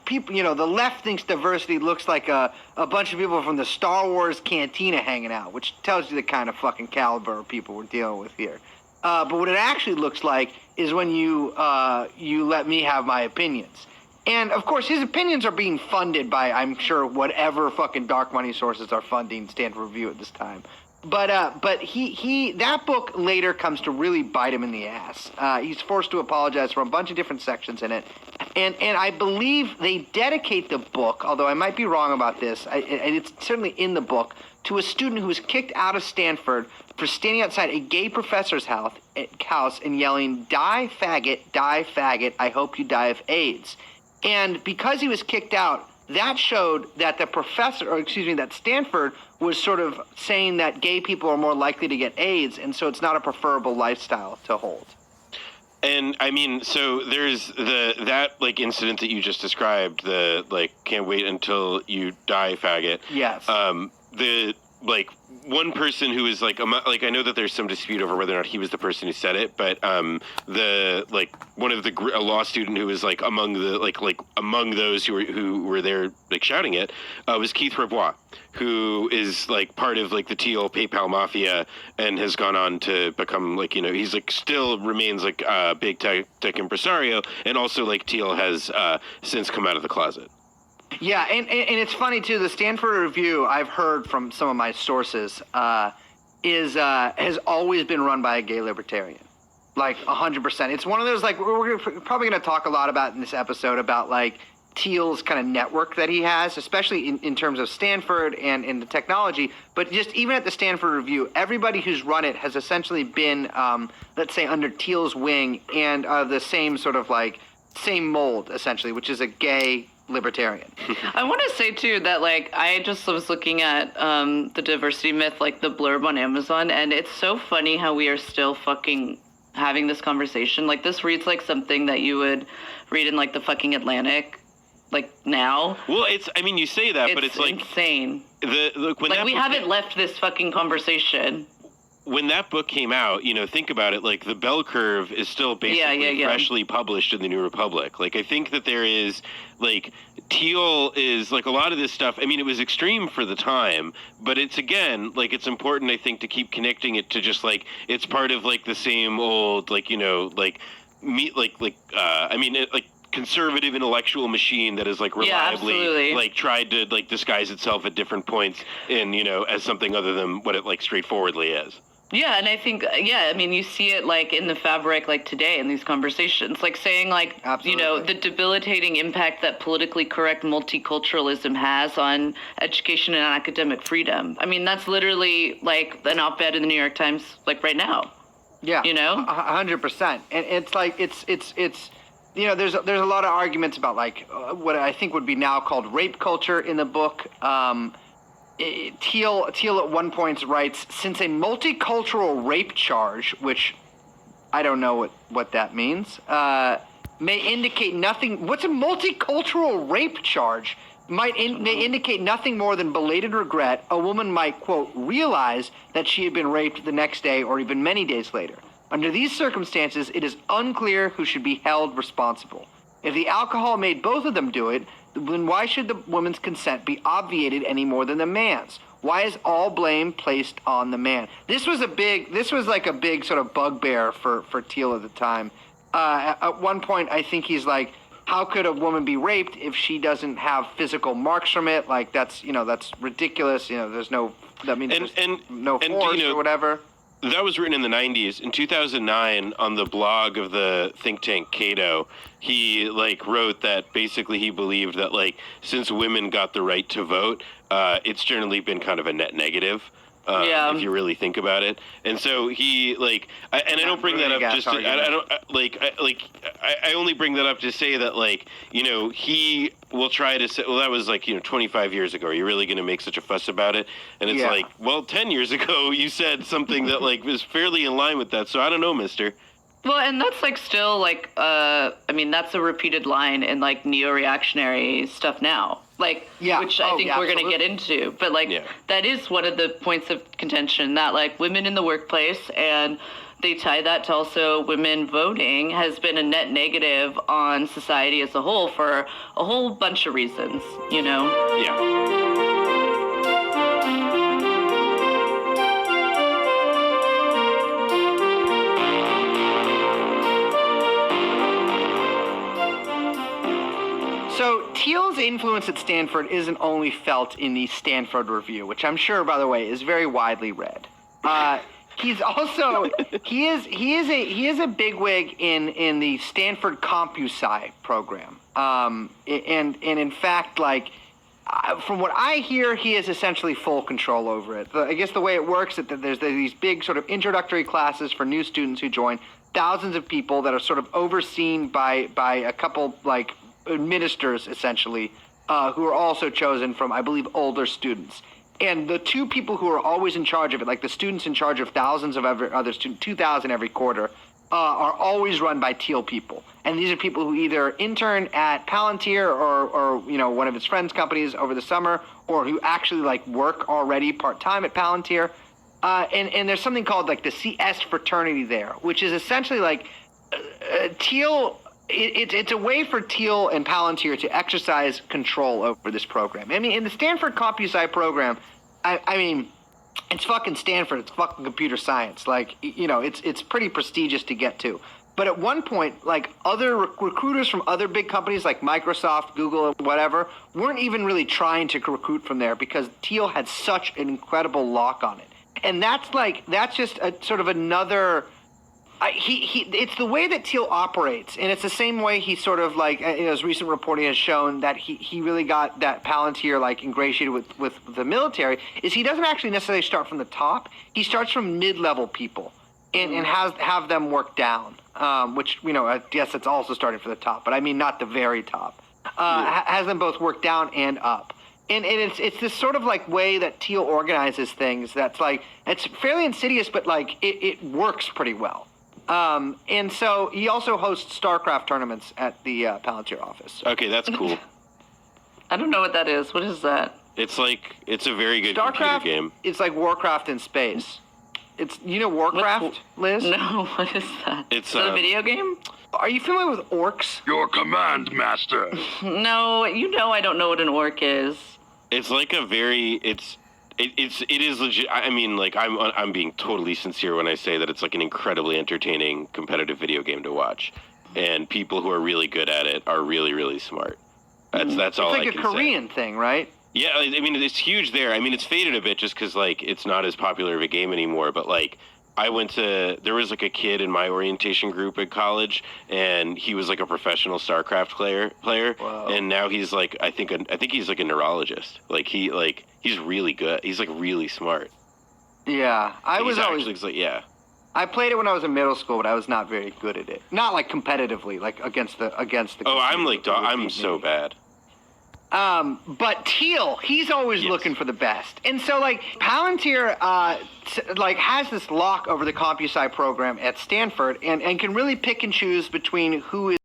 people, the left thinks diversity looks like a bunch of people from the Star Wars cantina hanging out, which tells you the kind of fucking caliber of people we're dealing with here. But what it actually looks like is when you let me have my opinions. And, of course, his opinions are being funded by, I'm sure, whatever fucking dark money sources are funding Stanford Review at this time. But he that book later comes to really bite him in the ass. He's forced to apologize for a bunch of different sections in it. And I believe they dedicate the book, although I might be wrong about this, and it's certainly in the book, to a student who was kicked out of Stanford for standing outside a gay professor's house and yelling, "Die faggot, I hope you die of AIDS." And because he was kicked out, that showed that that Stanford was sort of saying that gay people are more likely to get AIDS, and so it's not a preferable lifestyle to hold. And I mean, so there's that incident that you just described, the can't wait until you die faggot. Yes. One person who is I know that there's some dispute over whether or not he was the person who said it, but one of a law student who was among those who were there shouting it was Keith Rabois, who is part of the Teal PayPal mafia and has gone on to become he's still remains a big tech impresario, and also Teal has since come out of the closet. Yeah, and it's funny too. The Stanford Review, I've heard from some of my sources, has always been run by a gay libertarian, 100%. It's one of those we're probably going to talk a lot about in this episode about Teal's kind of network that he has, especially in terms of Stanford and in the technology. But just even at the Stanford Review, everybody who's run it has essentially been, let's say, under Teal's wing and the same sort of same mold essentially, which is a gay libertarian. I want to say too that I just was looking at the diversity myth, the blurb on Amazon, and it's so funny how we are still fucking having this conversation. This reads like something that you would read in the fucking Atlantic now. Well, you say that, but it's insane. When we haven't left this fucking conversation. When that book came out, think about it, the bell curve is still basically freshly published in the New Republic. I think that there is, Teal is, a lot of this stuff, it was extreme for the time, but it's, again, it's important, I think, to keep connecting it to just, it's part of, the same old, conservative intellectual machine that is reliably tried to disguise itself at different points in as something other than what it straightforwardly is. Yeah, and I think you see it in the fabric today in these conversations, saying Absolutely. The debilitating impact that politically correct multiculturalism has on education and academic freedom. That's literally an op-ed in the New York Times right now. Yeah. 100%. And it's there's a lot of arguments about what I think would be now called rape culture in the book. Teal at one point writes, since a multicultural rape charge, which I don't know what that means, may indicate nothing. What's a multicultural rape charge? May indicate nothing more than belated regret. A woman might, quote, realize that she had been raped the next day or even many days later. Under these circumstances, it is unclear who should be held responsible. If the alcohol made both of them do it, then why should the woman's consent be obviated any more than the man's? Why is all blame placed on the man? This was a big sort of bugbear for Teal at the time. At one point, I think he's how could a woman be raped if she doesn't have physical marks from it? That's ridiculous. There's no force or whatever. That was written in the 90s. In 2009, on the blog of the think tank Cato, he wrote that basically he believed that since women got the right to vote, it's generally been kind of a net negative. If you really think about it. And so he I don't bring that up just to, I only bring that up to say that he will try to say, well, that was 25 years ago. Are you really going to make such a fuss about it? And it's 10 years ago you said something that was fairly in line with that. So I don't know, mister. Well, and that's still that's a repeated line in neo-reactionary stuff now. Which I think we're going to get into. But that is one of the points of contention, that women in the workplace and they tie that to also women voting has been a net negative on society as a whole for a whole bunch of reasons, you know? Yeah. So Teal's influence at Stanford isn't only felt in the Stanford Review, which I'm sure, by the way, is very widely read. He's also he is a bigwig in the Stanford CompuSci program. And in fact, like from what I hear, he has essentially full control over it. I guess the way it works is that there's these big sort of introductory classes for new students who join, thousands of people that are sort of overseen by a couple like administrators essentially, who are also chosen from, I believe, older students. And the two people who are always in charge of it, like the students in charge of thousands of other students, 2,000 every quarter, are always run by Teal people. And these are people who either intern at Palantir or you know, one of his friends' companies over the summer, or who actually like work already part-time at Palantir. And there's something called like the CS fraternity there, which is essentially like Teal. It's a way for Teal and Palantir to exercise control over this program. I mean, in the Stanford CompuSci program, I mean, it's fucking Stanford. It's fucking computer science. Like, you know, it's pretty prestigious to get to. But at one point, like other recruiters from other big companies like Microsoft, Google, and whatever, weren't even really trying to recruit from there because Teal had such an incredible lock on it. And that's just a sort of another. It's the way that Teal operates, and it's the same way he sort of like, you know, his recent reporting has shown that he really got that Palantir like ingratiated with the military, is he doesn't actually necessarily start from the top. He starts from mid-level people and have them work down, which, you know, I guess it's also starting from the top, but I mean not the very top. Has them both work down and up. And it's this sort of like way that Teal organizes things that's like, it's fairly insidious, but like it works pretty well. And so he also hosts StarCraft tournaments at the Palantir office. Okay, that's cool. I don't know what that is. What is that? It's a very good StarCraft, computer game. It's like Warcraft in space. It's, you know, Warcraft, Liz? No, what is that? It's is that a video game? Are you familiar with orcs? Your command, master. No, you know I don't know what an orc is. It's like a very it is legit. I mean, like I'm being totally sincere when I say that it's like an incredibly entertaining competitive video game to watch, and people who are really good at it are really, really smart. That's all I can say. It's like a Korean thing, right? Yeah, I mean it's huge there. I mean it's faded a bit just because like it's not as popular of a game anymore. But like there was like a kid in my orientation group at college, and he was like a professional StarCraft player, Wow. and now he's like I think he's like a neurologist. He's really good. He's like really smart. Yeah, I played it when I was in middle school, but I was not very good at it. Not like competitively, like against the. Oh, I'm so bad. But Teal, he's always looking for the best. And so, like, Palantir, has this lock over the CompuSci program at Stanford and can really pick and choose between who is